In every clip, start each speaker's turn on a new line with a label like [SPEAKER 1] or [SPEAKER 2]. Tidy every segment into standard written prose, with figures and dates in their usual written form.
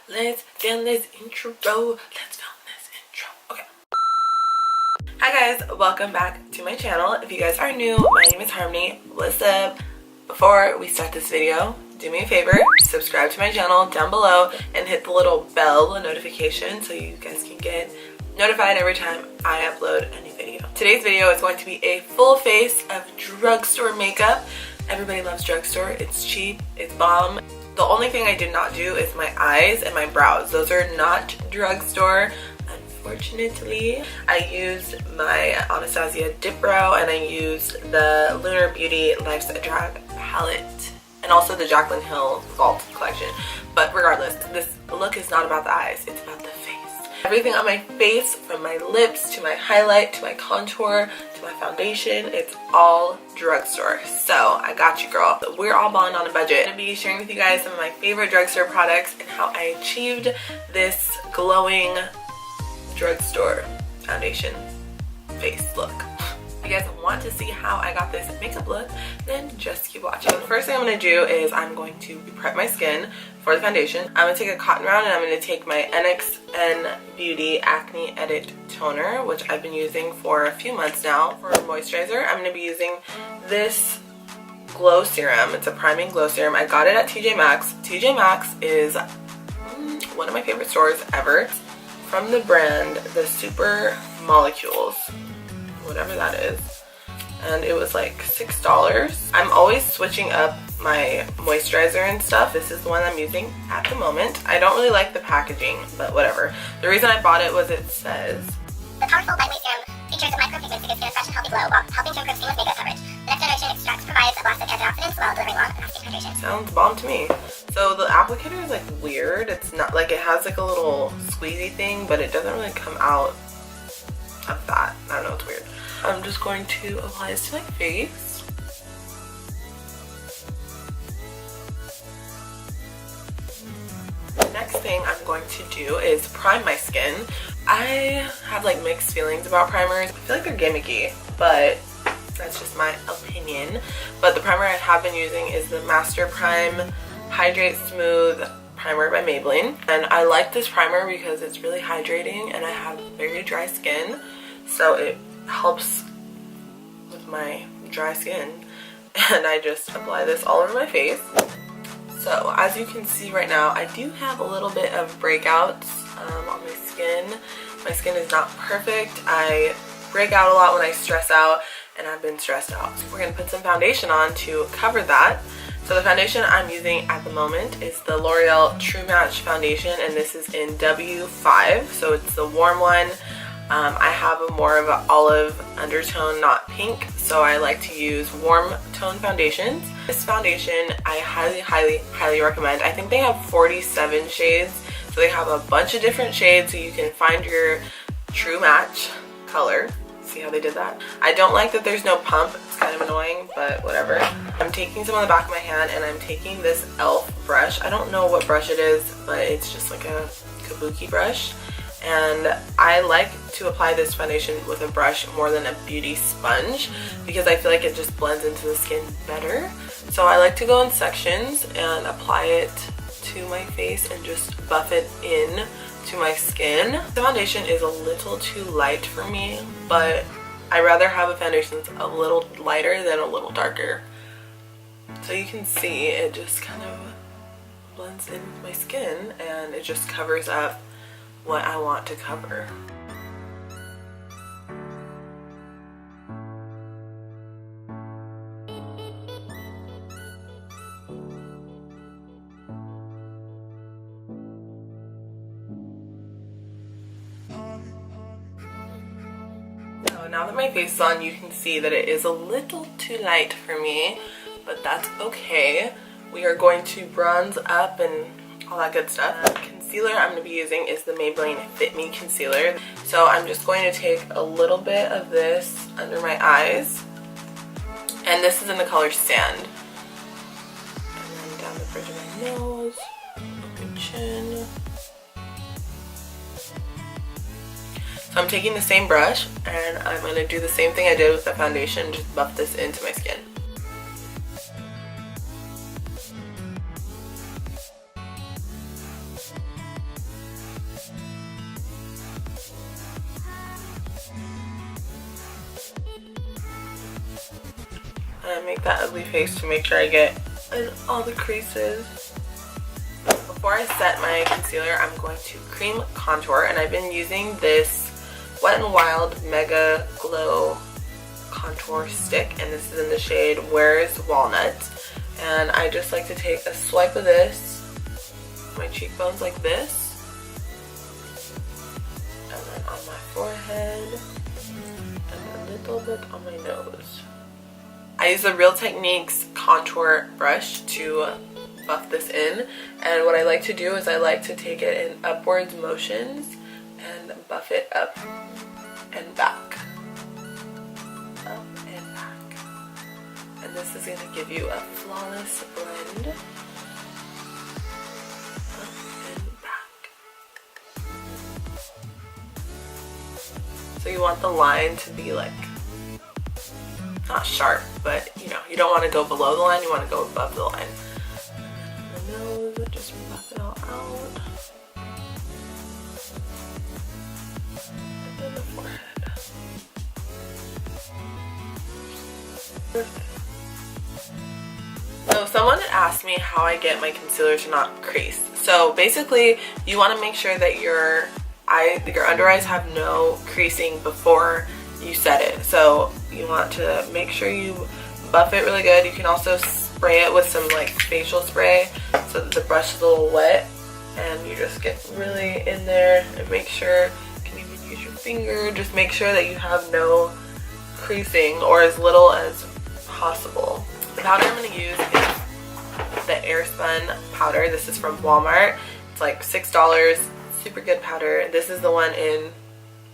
[SPEAKER 1] let's film this intro. Okay. Hi guys, welcome back to my channel. If you guys are new, my name is Harmony. What's up? Before we start this video, do me a favor, subscribe to my channel down below and hit the little bell notification so you guys can get notified every time I upload a new video. Today's video is going to be a full face of drugstore makeup. Everybody loves drugstore. It's cheap, it's bomb. The only thing I did not do is my eyes and my brows. Those are not drugstore. Unfortunately, I used my Anastasia Dip Brow and I used the Lunar Beauty Life's a Drag palette and also the Jaclyn Hill Vault collection. But regardless, this look is not about the eyes, it's about the face. Everything on my face, from my lips to my highlight to my contour to my foundation, it's all drugstore. So I got you, girl. We're all balling on a budget. I'm gonna be sharing with you guys some of my favorite drugstore products and how I achieved this glowing drugstore foundation face look. If you guys want to see how I got this makeup look, then just keep watching. The first thing I'm going to do is I'm going to prep my skin for the foundation. I'm going to take a cotton round and I'm going to take my NYX Beauty Acne Edit Toner, which I've been using for a few months now. For moisturizer, I'm going to be using this glow serum. It's a priming glow serum. I got it at TJ Maxx. TJ Maxx is one of my favorite stores ever. From the brand, the Super Molecules, whatever that is, and it was like $6. I'm always switching up my moisturizer and stuff. This is the one I'm using at the moment. I don't really like the packaging, but whatever. The reason I bought it was it says
[SPEAKER 2] the powerful lightweight serum features micropigments to give skin a fresh and healthy glow while helping to improve seamless makeup coverage. The next generation extracts provides a blast of antioxidants while delivering long lasting hydration.
[SPEAKER 1] Sounds bomb to me. So the applicator is like weird. It's not like, it has like a little squeezy thing, but it doesn't really come out of that. I don't know, it's weird. I'm just going to apply this to my face. The next thing I'm going to do is prime my skin. I have like mixed feelings about primers. I feel like they're gimmicky, but that's just my opinion. But the primer I have been using is the Master Prime Hydrate Smooth Primer by Maybelline. And I like this primer because it's really hydrating and I have very dry skin. So it helps with my dry skin. And I just apply this all over my face. So as you can see right now, I do have a little bit of breakouts on my skin. My skin is not perfect. I break out a lot when I stress out, and I've been stressed out. So we're going to put some foundation on to cover that. So the foundation I'm using at the moment is the L'Oreal True Match Foundation, and this is in W5, so it's the warm one. I have a more of an olive undertone, not pink, so I like to use warm tone foundations. This foundation I highly recommend. I think they have 47 shades, so they have a bunch of different shades so you can find your true match color. See how they did that? I don't like that there's no pump. It's kind of annoying, but whatever. I'm taking some on the back of my hand and I'm taking this e.l.f. brush. I don't know what brush it is, but it's just like a kabuki brush. And I like to apply this foundation with a brush more than a beauty sponge because I feel like it just blends into the skin better. So I like to go in sections and apply it to my face and just buff it in to my skin. The foundation is a little too light for me, but I rather have a foundation that's a little lighter than a little darker. So you can see it just kind of blends in with my skin and it just covers up what I want to cover. So now that my face is on, you can see that it is a little too light for me, but that's okay. We are going to bronze up and all that good stuff. Concealer I'm going to be using is the Maybelline Fit Me Concealer. So I'm just going to take a little bit of this under my eyes, and this is in the color Sand. And then down the bridge of my nose, my chin. So I'm taking the same brush and I'm going to do the same thing I did with the foundation, just buff this into my skin. and make that ugly face to make sure I get in all the creases. Before I set my concealer, I'm going to cream contour, and I've been using this Wet n Wild Mega Glow contour stick, and this is in the shade Where's Walnut. And I just like to take a swipe of this, my cheekbones like this, and then on my forehead, and a little bit on my nose. I use the Real Techniques contour brush to buff this in, and what I like to do is I like to take it in upwards motions and buff it up and back. Up and back. And this is going to give you a flawless blend. Up and back. So you want the line to be like, not sharp, but you know, you don't want to go below the line, you want to go above the line. And the nose, just buff it all out. And then the forehead. So someone had asked me how I get my concealer to not crease. So basically, you want to make sure that your under eyes have no creasing before you set it. So you want to make sure you buff it really good. You can also spray it with some like facial spray so that the brush is a little wet, and you just get really in there and make sure, you can even use your finger, just make sure that you have no creasing or as little as possible. The powder I'm going to use is the Airspun Powder. This is from Walmart. It's like $6, super good powder. This is the one in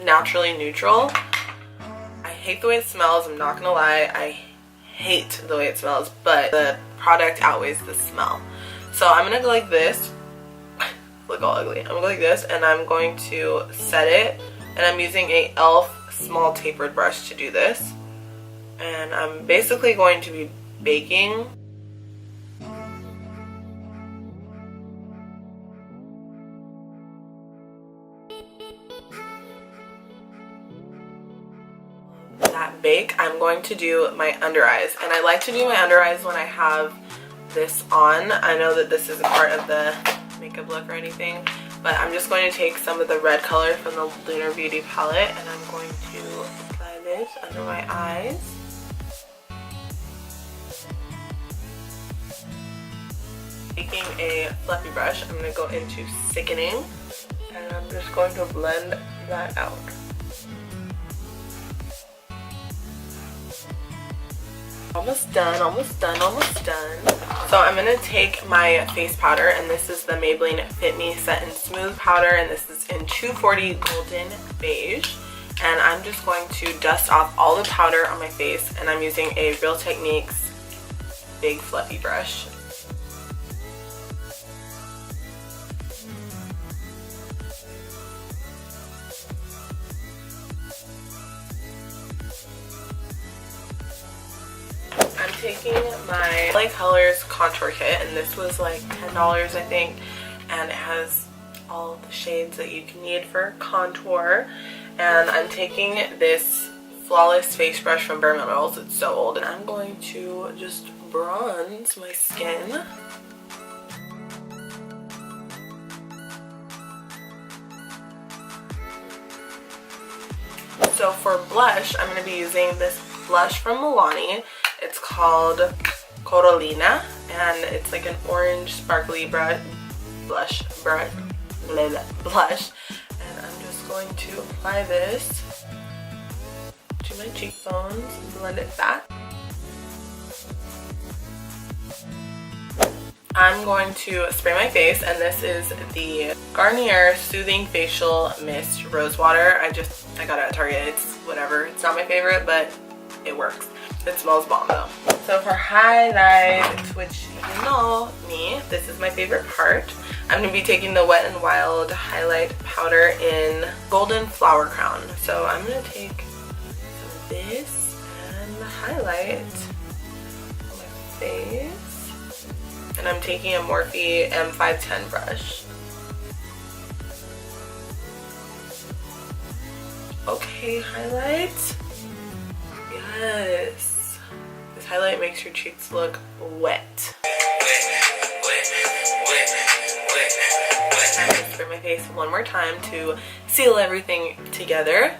[SPEAKER 1] Naturally Neutral. I hate the way it smells, I'm not gonna lie. I hate the way it smells, but the product outweighs the smell. So I'm gonna go like this. Look all ugly. I'm gonna go like this, and I'm going to set it, and I'm using a e.l.f. small tapered brush to do this. And I'm basically going to be baking that bake. I'm going to do my under eyes, and I like to do my under eyes when I have this on. I know that this isn't part of the makeup look or anything, but I'm just going to take some of the red color from the Lunar Beauty palette, and I'm going to apply this under my eyes. Taking a fluffy brush, I'm going to go into Sickening, and I'm just going to blend that out. Almost done, almost done, almost done. So I'm going to take my face powder, and this is the Maybelline Fit Me Set and Smooth Powder, and this is in 240 Golden Beige. And I'm just going to dust off all the powder on my face, and I'm using a Real Techniques big fluffy brush. I'm taking my LA Colors contour kit, and this was like $10 I think, and it has all the shades that you can need for contour. And I'm taking this Flawless face brush from Bare Minerals. It's so old, and I'm going to just bronze my skin. So for blush, I'm going to be using this blush from Milani. It's called Corolina, and it's like an orange sparkly blush. And I'm just going to apply this to my cheekbones, blend it back. I'm going to spray my face, and this is the Garnier Soothing Facial Mist Rose Water. I got it at Target. It's whatever. It's not my favorite, but it works. It smells bomb though. So for highlights, which you know me, this is my favorite part. I'm going to be taking the Wet n Wild highlight powder in Golden Flower Crown. So I'm going to take some of this and highlight on my face. And I'm taking a Morphe M510 brush. Okay, highlight. Yes. This highlight makes your cheeks look wet. I'm going to spray my face one more time to seal everything together.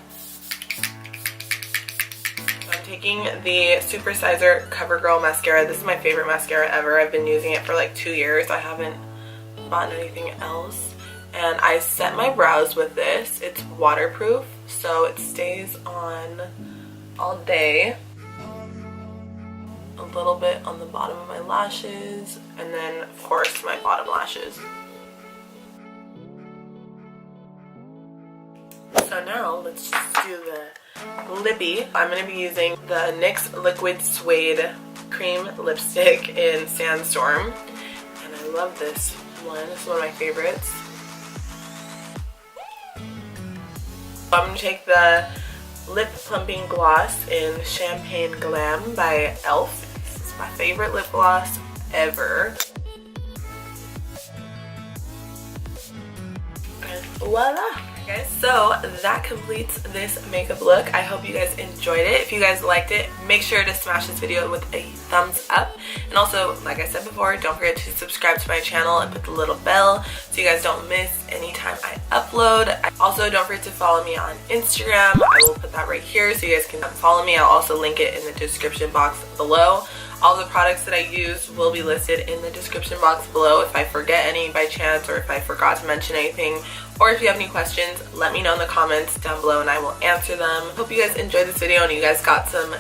[SPEAKER 1] I'm taking the Supersizer CoverGirl Mascara. This is my favorite mascara ever. I've been using it for like 2 years. I haven't bought anything else. And I set my brows with this. It's waterproof, so it stays on all day. A little bit on the bottom of my lashes, and then of course my bottom lashes. So now let's just do the lippy. I'm going to be using the NYX Liquid Suede Cream Lipstick in Sandstorm, and I love this one. It's one of my favorites. I'm going to take the Lip Plumping Gloss in Champagne Glam by e.l.f. This is my favorite lip gloss ever. And voila! Guys, so that completes this makeup look. I hope you guys enjoyed it. If you guys liked it, make sure to smash this video with a thumbs up. And also, like I said before, don't forget to subscribe to my channel and put the little bell so you guys don't miss any time I upload. Also, don't forget to follow me on Instagram. I will put that right here so you guys can follow me. I'll also link it in the description box below. All the products that I use will be listed in the description box below. If I forget any by chance, or if I forgot to mention anything, or if you have any questions, let me know in the comments down below and I will answer them. Hope you guys enjoyed this video and you guys got some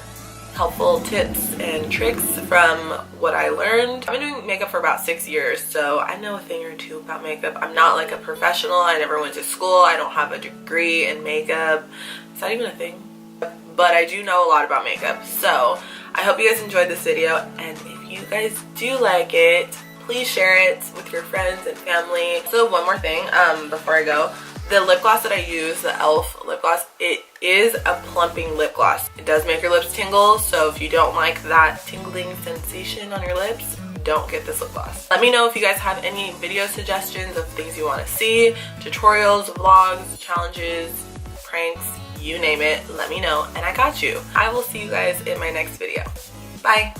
[SPEAKER 1] helpful tips and tricks from what I learned. I've been doing makeup for about 6 years, so I know a thing or two about makeup. I'm not like a professional. I never went to school. I don't have a degree in makeup. Is that even a thing? But I do know a lot about makeup. So I hope you guys enjoyed this video, and if you guys do like it, please share it with your friends and family. So one more thing before I go. The lip gloss that I use, the e.l.f. lip gloss, it is a plumping lip gloss. It does make your lips tingle, so if you don't like that tingling sensation on your lips, don't get this lip gloss. Let me know if you guys have any video suggestions of things you want to see, tutorials, vlogs, challenges, pranks, you name it. Let me know and I got you. I will see you guys in my next video. Bye!